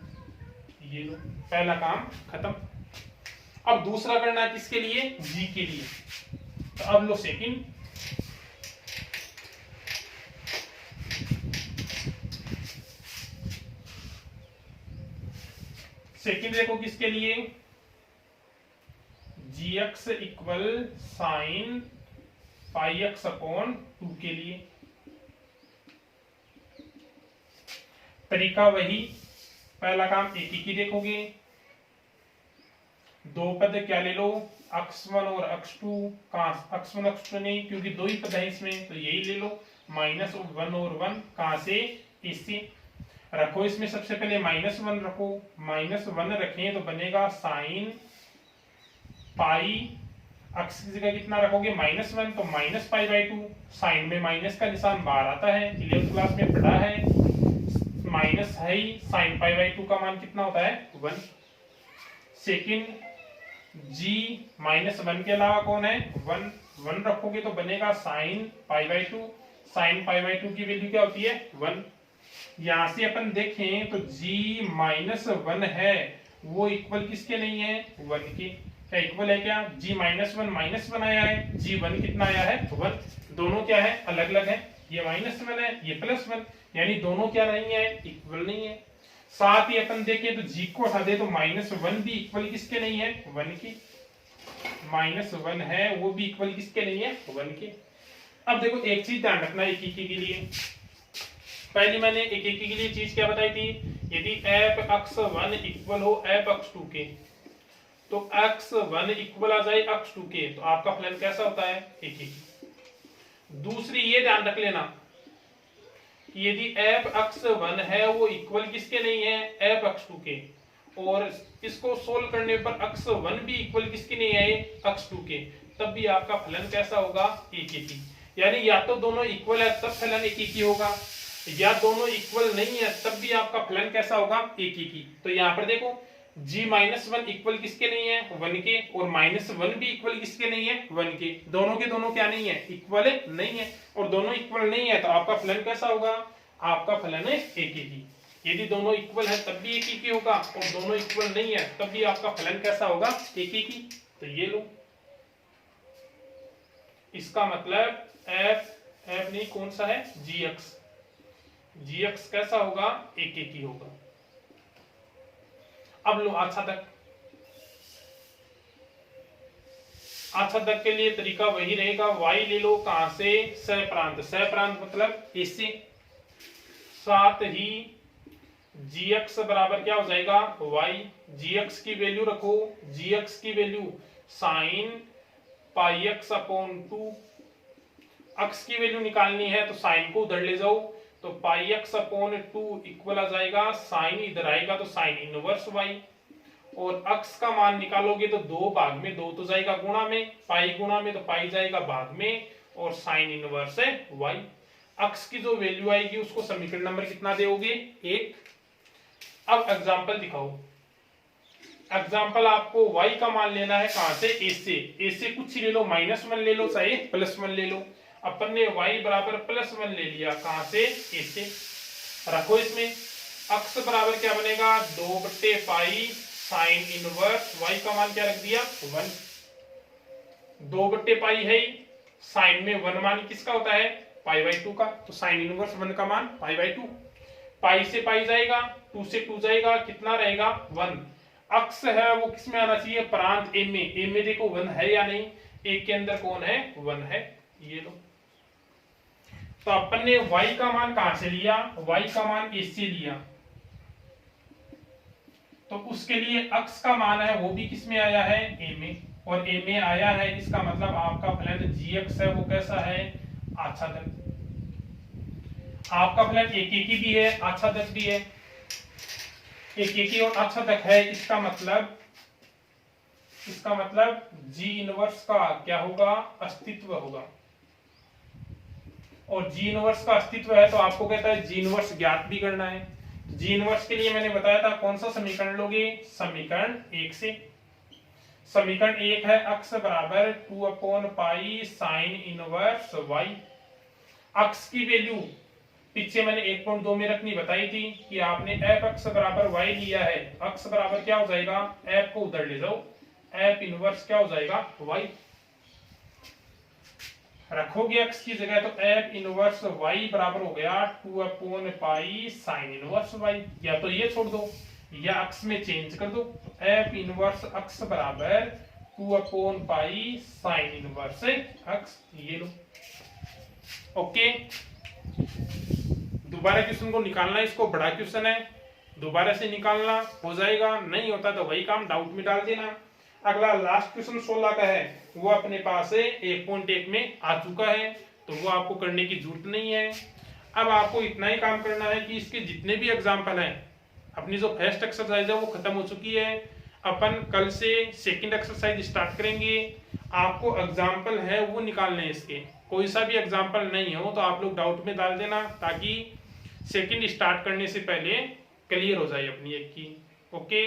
ये लो पहला काम खत्म। अब दूसरा करना है किसके लिए? g के लिए। तो अब लो सेकंड। सेकंड देखो किसके लिए? gx इक्वल साइन πx/2 के लिए। तरीका वही, पहला काम एक ही देखोगे, दो पद क्या ले लो? x1 और x2। कहां x1 x2 नहीं, क्योंकि दो ही पद है इसमें, तो यही ले लो -1 और 1। कहां से? इससे। रखो इसमें सबसे पहले -1 रखो, -1 रखें तो बनेगा साइन पाई, x की जगह कितना रखोगे? -1, तो -π/2। साइन में माइनस का निशान बाहर आता है, 11th क्लास में पढ़ा है। माइनस है ही, साइन π/2 का मान कितना होता है? 1। सेकंड g -1 के अलावा कौन है? 1 रखोगे तो बनेगा साइन π/2। साइन π/2 की वैल्यू क्या होती है? 1। यहां से अपन देखें तो g -1 है वो इक्वल किसके नहीं है? 1 के। क्या इक्वल है? क्या g -1 आया है, g1 कितना आया है? 1। दोनों क्या है? अलग अलग है। ये -1 है, ये +1, यानी दोनों क्या नहीं है? इक्वल नहीं है। साथ ही अपन देखें तो g को हटा दे तो -1 भी इक्वल किसके नहीं है? 1 के। -1 है वो भी इक्वल किसके नहीं है? 1 के। अब देखो एक चीज ध्यान रखना एक के लिए। पहले मैंने एक के लिए चीज क्या बताई थी? यदि f(x1) इक्वल हो f(x2) के, तो x1 इक्वल आ जाए x2 के, तो आपका फलन कैसा होता है? एक ही। दूसरी ये ध्यान रख लेना कि यदि f(x1) है वो इक्वल किसके नहीं है? f(x2) के, और इसको सोल्व करने पर x1 भी इक्वल किसके नहीं है? x2 के, तब भी आपका फलन कैसा होगा? एक ही। यानी या तो दोनों इक्वल है तब फलन एक ही होगा, या दोनों इक्वल नहीं है तब भी आपका फलन कैसा होगा? एक ही। तो यहाँ पर देखो g -1 इक्वल किसके नहीं है? 1 के, और -1 भी इक्वल किसके नहीं है? 1 के। दोनों के दोनों क्या नहीं है? इक्वल नहीं है, और दोनों इक्वल नहीं है तो आपका फलन कैसा होगा? आपका फलन है एक ही। यदि दोनों इक्वल है तब भी एक ही होगा, और दोनों इक्वल नहीं है तब भी आपका फलन कैसा होगा? एक ही। तो ये लो, इसका मतलब f नहीं कौन सा है? gx कैसा होगा? एक ही होगा। अब लो अच्छा तक के लिए तरीका वही रहेगा, y ले लो। कहां से? सहप्रांत। सहप्रांत मतलब इससे। साथ ही gx बराबर क्या हो जाएगा? y। gx की वैल्यू रखो, gx की वैल्यू साइन πx/2। x की वैल्यू निकालनी है तो साइन को उधर ले जाओ, तो πx/2 इक्वल आ जाएगा, साइन इधर आएगा तो साइन इनवर्स y, और x का मान निकालोगे तो 2 भाग में 2 तो जाएगा गुणा में, पाई गुणा में तो पाई जाएगा भाग में, और साइन इनवर्स है y। अक्स की जो वैल्यू आएगी उसको समीकरण नंबर कितना दोगे 1। अब एग्जांपल दिखाओ। एग्जांपल आपको y का मान लेना है कहां से a से कुछ ही ले लो, -1 ले लो चाहे +1 ले लो। अपन ने y बराबर +1 ले लिया कहां से a से। रखो इसमें अक्स बराबर क्या बनेगा 2/पाई साइन इनवर्स y का मान क्या रख दिया 1। 2/पाई है साइन में 1 मान किसका होता है π/2 का, तो साइन इनवर्स 1 का मान π/2। पाई से पाई जाएगा, 2 से 2 जाएगा, कितना रहेगा 1। अक्स है वो किस में आना चाहिए प्रांत ए में। ए में देखो 1 है या नहीं, ए के अंदर कौन है 1 है, ये लो। तो अपन ने y का मान कहां से लिया, y का मान a से लिया, तो उसके लिए अक्स का मान है वो भी किस में आया है a में, और a में आया है इसका मतलब आपका फलन gx है वो कैसा है आच्छादक। आपका फलन एकेकी भी है आच्छादक भी है, एकेकी और आच्छादक है, इसका मतलब जी इनवर्स का क्या होगा अस्तित्व होगा। और जी इनवर्स का अस्तित्व है तो आपको कहता है जी इनवर्स ज्ञात भी करना है। जी इनवर्स के लिए मैंने बताया था कौन सा समीकरण लोगे, समीकरण 1 से। समीकरण 1 है अक्स बराबर 2/पाई साइन इनवर्स y। अक्स की वैल्यू पीछे मैंने 1.2 में रखनी बताई थी कि आपने एफ अक्स बराबर y लिया है, अक्स बराबर क्या हो जाएगा एफ को उधर ले जाओ, एफ इनवर्स क्या हो जाएगा y। रखोगे x की जगह तो एफ इनवर्स y बराबर हो गया 2/पाई साइन इनवर्स y। या तो ये छोड़ दो या अक्स में चेंज कर दो, एफ इनवर्स अक्स बराबर 2/पाई साइन इनवर्स अक्स, ये लो। ओके, दोबारा क्वेश्चन को निकालना, इसको बड़ा क्वेश्चन है, दोबारा से निकालना हो जाएगा, नहीं होता तो वही काम डाउट में डाल देना। अगला लास्ट क्वेश्चन 16 का है, वो अपने पास 1.1 में आ चुका है, तो वो आपको करने की जरूरत नहीं है। अब आपको इतना ही काम करना है कि इसके जितने भी एग्जाम्पल हैं, अपनी जो फर्स्ट एक्सरसाइज है वो खत्म हो चुकी है, अपन कल से सेकंड एक्सरसाइज स्टार्ट करेंगे। आपको एग्जाम्पल है वो निकालने हैं, इसके कोई सा भी एग्जाम्पल नहीं हो तो आप लोग डाउट में डाल देना, ताकि सेकंड स्टार्ट करने से पहले क्लियर हो जाए अपनी एक की। ओके।